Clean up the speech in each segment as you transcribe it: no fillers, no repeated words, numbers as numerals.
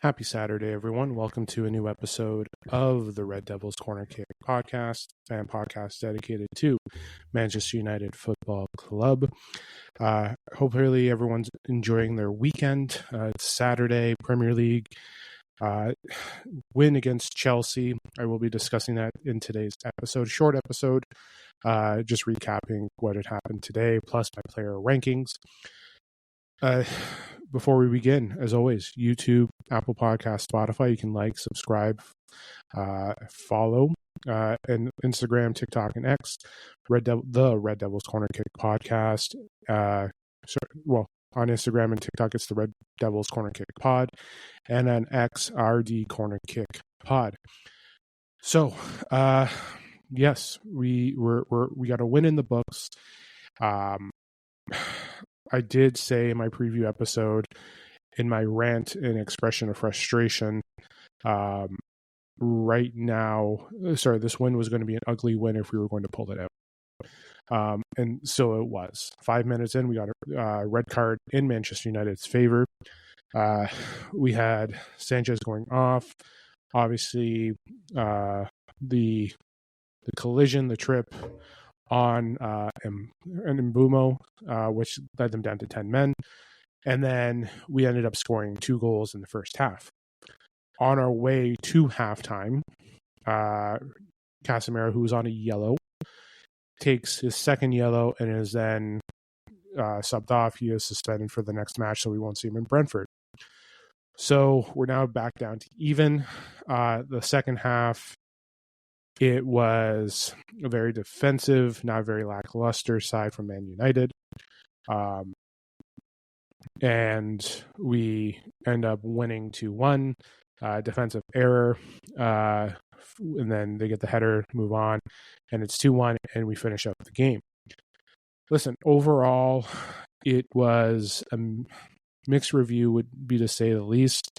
Happy Saturday, everyone. Welcome to a new episode of the Red Devils Corner Kick podcast, fan podcast dedicated to Manchester United Football Club. Hopefully everyone's enjoying their weekend. It's Saturday, Premier League win against Chelsea. I will be discussing that in today's episode, short episode, just recapping what had happened today, plus my player rankings. Before we begin, as always, YouTube, Apple Podcast, Spotify, you can like, subscribe, follow, and Instagram, TikTok, and X, the Red Devils Corner Kick podcast. On Instagram and TikTok, it's the Red Devils Corner Kick pod, and on X, RD Corner Kick pod. So, yes, we got a win in the books. I did say in my preview episode, in my rant and expression of frustration, this win was going to be an ugly win if we were going to pull it out. And so it was. 5 minutes in, we got a red card in Manchester United's favor. We had Sanchez going off. Obviously, the collision, the trip on Mbeumo, which led them down to 10 men. And then we ended up scoring 2 goals in the first half. On our way to halftime, Casemiro, who was on a yellow, takes his second yellow and is then subbed off. He is suspended for the next match, so we won't see him in Brentford. So we're now back down to even. The second half, it was a very defensive, not very lackluster side from Man United. And we end up winning 2-1. Defensive error. And then they get the header, move on. And it's 2-1, and we finish up the game. Listen, overall, it was a mixed review, would be to say the least.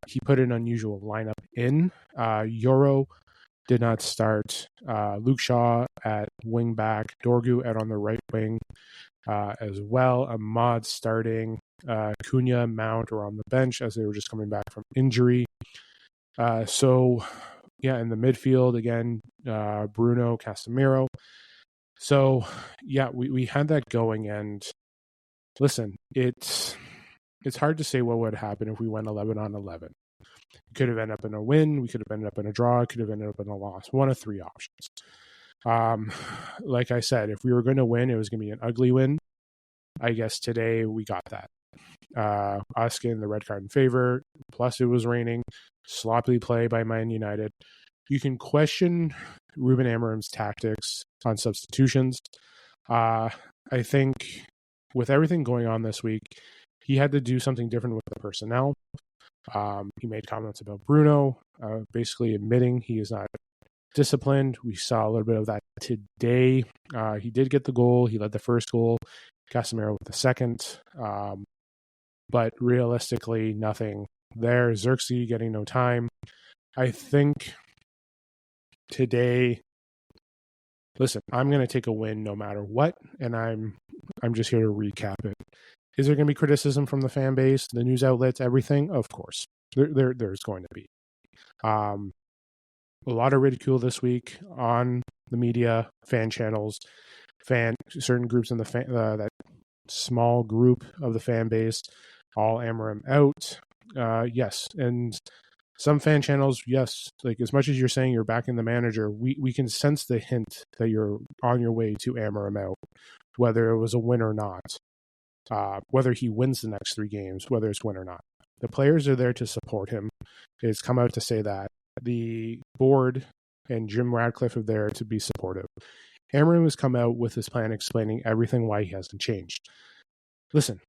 He put an unusual lineup in. Euro did not start. Luke Shaw at wing back, Dorgu out on the right wing as well. Ahmad starting. Cunha, Mount are on the bench as they were just coming back from injury. In the midfield again, Bruno, Casemiro. So yeah, we had that going, and listen, it's hard to say what would happen if we went 11-on-11. It could have ended up in a win. We could have ended up in a draw. It could have ended up in a loss. One of 3 options. Like I said, if we were going to win, it was going to be an ugly win. I guess today we got that. Us getting the red card in favor. Plus it was raining. Sloppy play by Man United. You can question Ruben Amorim's tactics on substitutions. I think with everything going on this week, he had to do something different with the personnel. He made comments about Bruno, basically admitting he is not disciplined. We saw a little bit of that today. He did get the goal. He led the first goal. Casemiro with the second. But realistically, nothing there. Xerxes getting no time. I think today, listen, I'm going to take a win no matter what, and I'm just here to recap it. Is there going to be criticism from the fan base, the news outlets, everything? Of course. There's going to be. A lot of ridicule this week on the media, fan channels, certain groups in that small group of the fan base, all Amorim out. Yes, and some fan channels, yes, like as much as you're saying you're backing the manager, we can sense the hint that you're on your way to Amorim out, whether it was a win or not. Whether he wins the next 3 games, whether it's win or not. The players are there to support him. It's come out to say that. The board and Jim Radcliffe are there to be supportive. Amorim has come out with his plan explaining everything why he hasn't changed. Listen,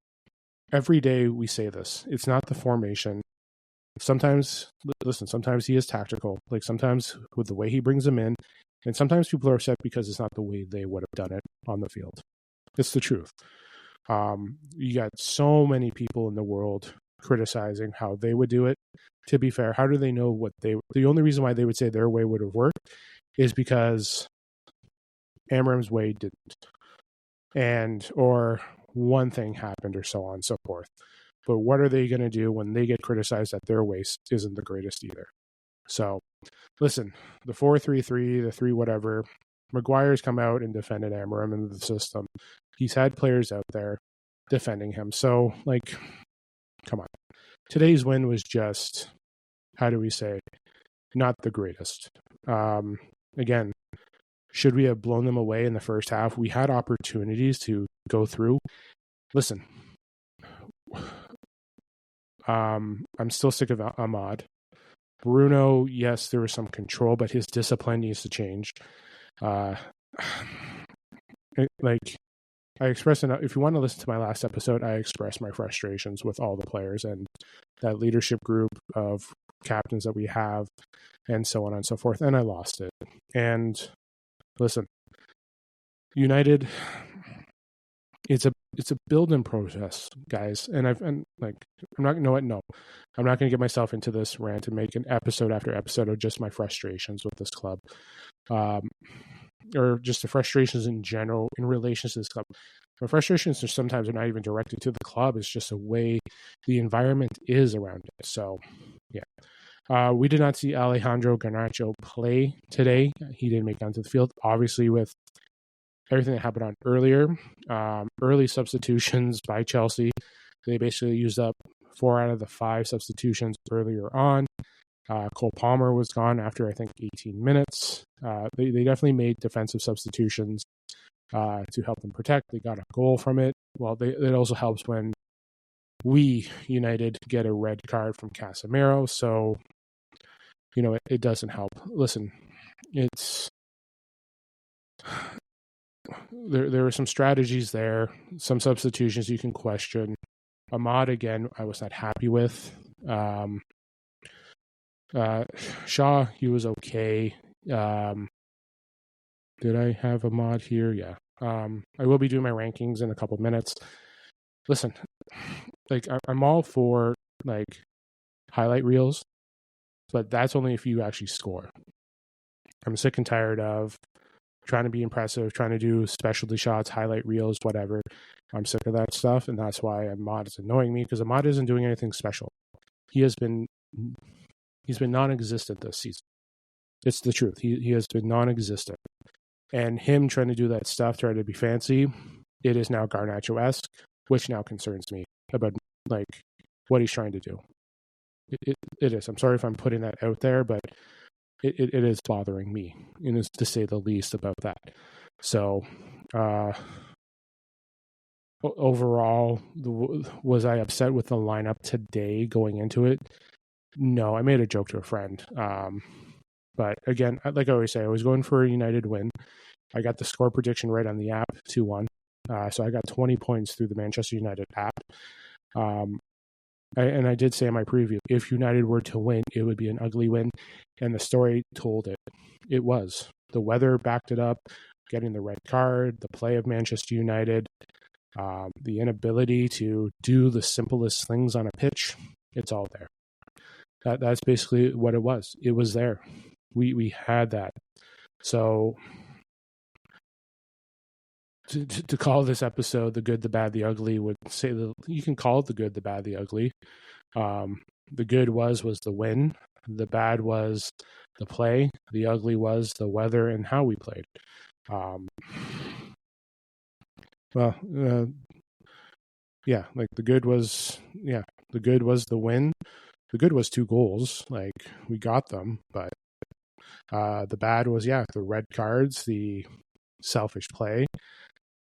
every day we say this. It's not the formation. Sometimes he is tactical. Like sometimes with the way he brings them in, and sometimes people are upset because it's not the way they would have done it on the field. It's the truth. You got so many people in the world criticizing how they would do it. To be fair, how do they know the only reason why they would say their way would have worked is because Amorim's way didn't. Or one thing happened or so on and so forth. but what are they going to do when they get criticized that their waste isn't the greatest either? So, listen, the 4-3-3, the 3 whatever, Maguire's come out and defended Amorim in the system. He's had players out there defending him. So, like, come on. Today's win was just, how do we say, not the greatest. Again, should we have blown them away in the first half? We had opportunities to go through. Listen, I'm still sick of Ahmad. Bruno, yes, there was some control, but his discipline needs to change. Like, I expressed, if you want to listen to my last episode, I expressed my frustrations with all the players and that leadership group of captains that we have and so on and so forth, and I lost it. And listen, United, it's a building process, guys. And I'm not going to get myself into this rant and make an episode after episode of just my frustrations with this club, or just the frustrations in general in relation to this club. My frustrations are sometimes not even directed to the club. It's just the way the environment is around it. So, yeah. We did not see Alejandro Garnacho play today. He didn't make it onto the field. Obviously, with everything that happened on early substitutions by Chelsea, they basically used up 4 out of the 5 substitutions earlier on. Cole Palmer was gone after, I think, 18 minutes. They definitely made defensive substitutions to help them protect. They got a goal from it. Well, it also helps when we, United, get a red card from Casemiro. So, it doesn't help. Listen, it's... There were some strategies there, some substitutions you can question. Ahmad, again, I was not happy with. Shaw, he was okay. Did I have Ahmad here? Yeah. I will be doing my rankings in a couple minutes. Listen, like, I'm all for, like, highlight reels, but that's only if you actually score. I'm sick and tired of trying to be impressive, trying to do specialty shots, highlight reels, whatever. I'm sick of that stuff, and that's why Ahmad is annoying me, because Ahmad isn't doing anything special. He's been non-existent this season. It's the truth. He has been non-existent. And him trying to do that stuff, trying to be fancy, it is now Garnacho-esque, which now concerns me about, like, what he's trying to do. It is. I'm sorry if I'm putting that out there, but it is bothering me, to say the least, about that. So, overall, was I upset with the lineup today going into it? No, I made a joke to a friend. But again, like I always say, I was going for a United win. I got the score prediction right on the app, 2-1. So I got 20 points through the Manchester United app. And I did say in my preview, if United were to win, it would be an ugly win. And the story told it. It was. The weather backed it up, getting the red card, the play of Manchester United, the inability to do the simplest things on a pitch. It's all there. That's basically what it was. It was there. We had that. So to call this episode The Good, the Bad, the Ugly would say that you can call it The Good, the Bad, the Ugly. The good was the win. The bad was the play. The ugly was the weather and how we played. Yeah, like the good was the win. The good was 2 goals. Like, we got them, but the bad was, the red cards, the selfish play.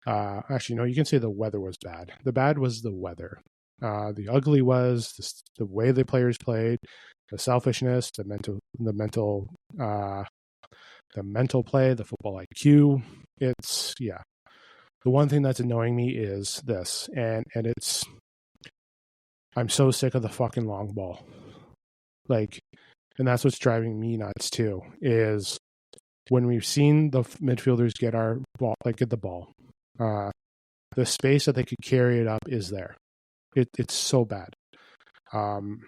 Actually, no, you can say the weather was bad. The bad was the weather. The ugly was the way the players played, the selfishness, the mental play, the football IQ. It's, the one thing that's annoying me is this, and it's, I'm so sick of the fucking long ball. Like, and that's what's driving me nuts too, is when we've seen the midfielders get the ball, the space that they could carry it up is there. It's so bad. And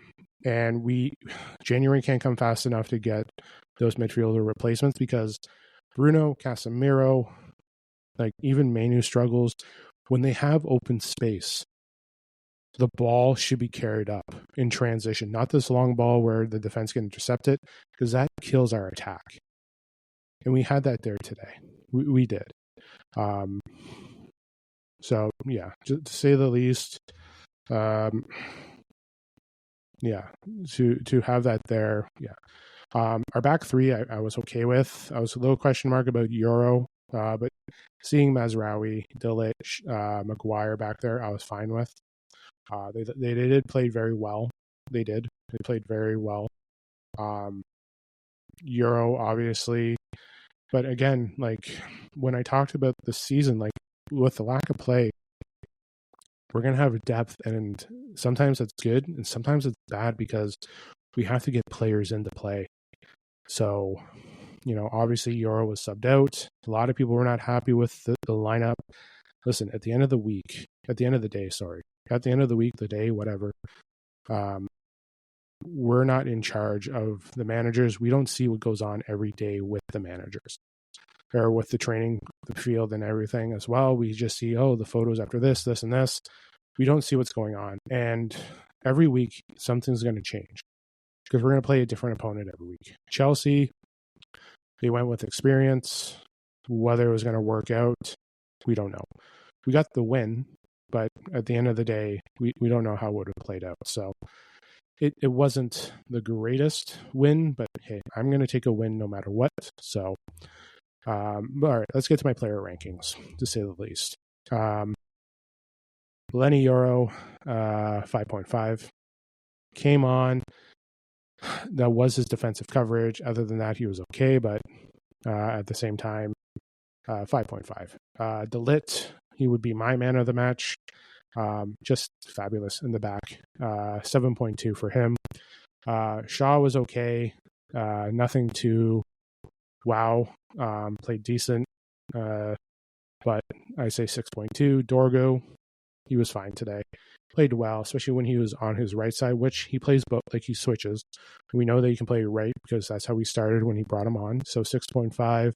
January can't come fast enough to get those midfielder replacements, because Bruno, Casemiro, like even Manu struggles when they have open space. The ball should be carried up in transition, not this long ball where the defense can intercept it, because that kills our attack. And we had that there today. We did. So yeah, to say the least, yeah, to have that there, yeah. Our back three, I was okay with. I was a little question mark about Euro, but seeing Mazraoui, Dilic, Maguire back there, I was fine with. They did play very well. They played very well. Euro, obviously, but again, like when I talked about the season, like with the lack of play, we're gonna have depth, and sometimes that's good, and sometimes it's bad because we have to get players into play. So, obviously Euro was subbed out. A lot of people were not happy with the lineup. Listen, at the end of the day, whatever, we're not in charge of the managers. We don't see what goes on every day with the managers or with the training, the field and everything as well. We just see, the photos after this, and this. We don't see what's going on. And every week, something's going to change because we're going to play a different opponent every week. Chelsea, they went with experience. Whether it was going to work out, we don't know. We got the win, but at the end of the day, we don't know how it would have played out. So it wasn't the greatest win, but hey, I'm going to take a win no matter what. So, all right, let's get to my player rankings, to say the least. Lenny Euro, 5.5. Came on. That was his defensive coverage. Other than that, he was okay, but at the same time, 5.5. Delit, he would be my man of the match. Just fabulous in the back. 7.2 for him. Shaw was okay. Nothing to wow. Played decent. But I say 6.2. Dorgo, he was fine today. Played well, especially when he was on his right side, which he plays both, like he switches. We know that he can play right because that's how we started when he brought him on. So 6.5.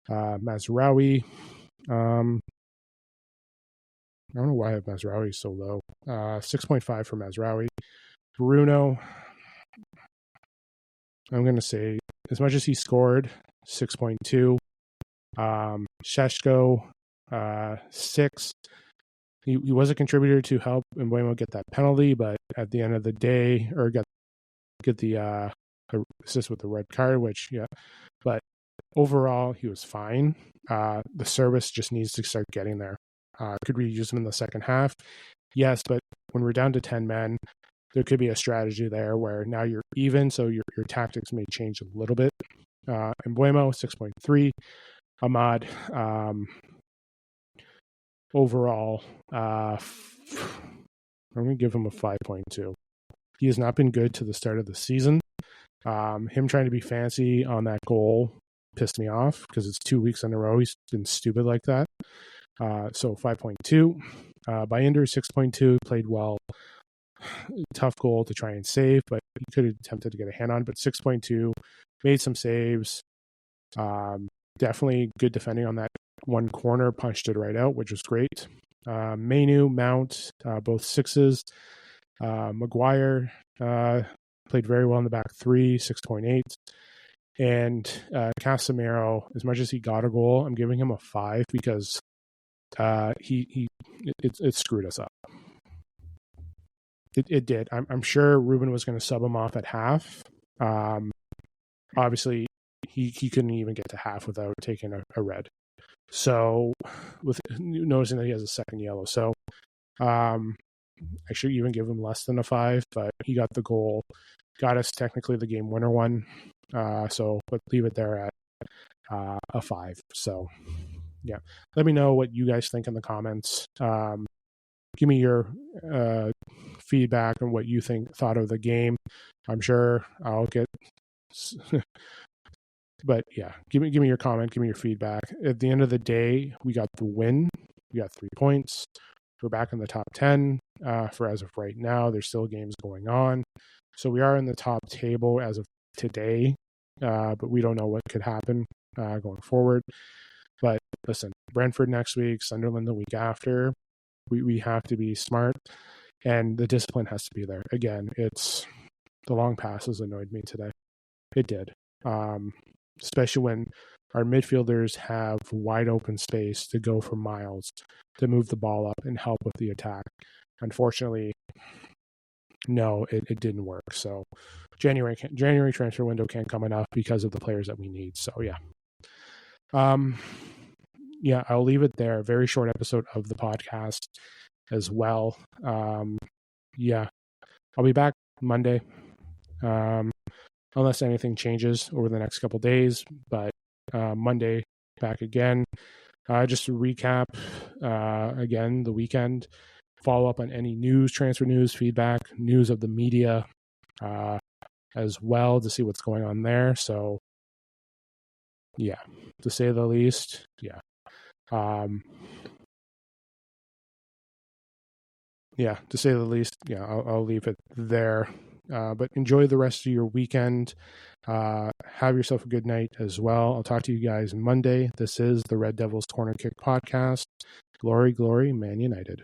Mazraoui. I don't know why I have Mazraoui so low. 6.5 for Mazraoui. Bruno, I'm going to say, as much as he scored, 6.2. Sheshko, 6. He was a contributor to help Mbeumo get that penalty, but at the end of the day, or get the assist with the red card, which, yeah. But overall, he was fine. The service just needs to start getting there. Could we use him in the second half? Yes, but when we're down to 10 men, there could be a strategy there where now you're even, so your tactics may change a little bit. Mbeumo, 6.3. Ahmad, overall, I'm going to give him a 5.2. He has not been good to the start of the season. Him trying to be fancy on that goal pissed me off because it's 2 weeks in a row he's been stupid like that. So 5.2. Baynder, 6.2, played well. Tough goal to try and save, but he could have attempted to get a hand on. But 6.2, made some saves. Definitely good defending on that one corner, punched it right out, which was great. Mainu, Mount, both 6s. Maguire played very well in the back three, 6.8. And Casemiro, as much as he got a goal, I'm giving him a 5 because it screwed us up. It did. I'm sure Ruben was going to sub him off at half. Obviously, he couldn't even get to half without taking a red. So, with noticing that he has a second yellow. So, I should even give him less than a 5, but he got the goal. Got us technically the game winner one. So, but leave it there at a 5. So, yeah. Let me know what you guys think in the comments. Give me your feedback on what you thought of the game. I'm sure I'll get, but yeah, give me your comment, give me your feedback. At the end of the day, we got the win. We got 3 points. We're back in the top 10 for as of right now. There's still games going on, so we are in the top table as of today. But we don't know what could happen going forward. But listen, Brentford next week, Sunderland the week after. We have to be smart. And the discipline has to be there. Again, it's the long passes annoyed me today. It did. Especially when our midfielders have wide open space to go for miles, to move the ball up and help with the attack. Unfortunately, no, it didn't work. So January transfer window can't come enough because of the players that we need. So yeah. Yeah, I'll leave it there. Very short episode of the podcast as well. Yeah, I'll be back Monday, unless anything changes over the next couple days. But Monday, back again. Just to recap, again, the weekend, follow up on any news, transfer news, feedback, news of the media as well to see what's going on there. So, yeah, to say the least, yeah. Yeah, to say the least, yeah, I'll leave it there. But enjoy the rest of your weekend. Have yourself a good night as well. I'll talk to you guys Monday. This is the Red Devils Corner Kick podcast. Glory, glory, Man United.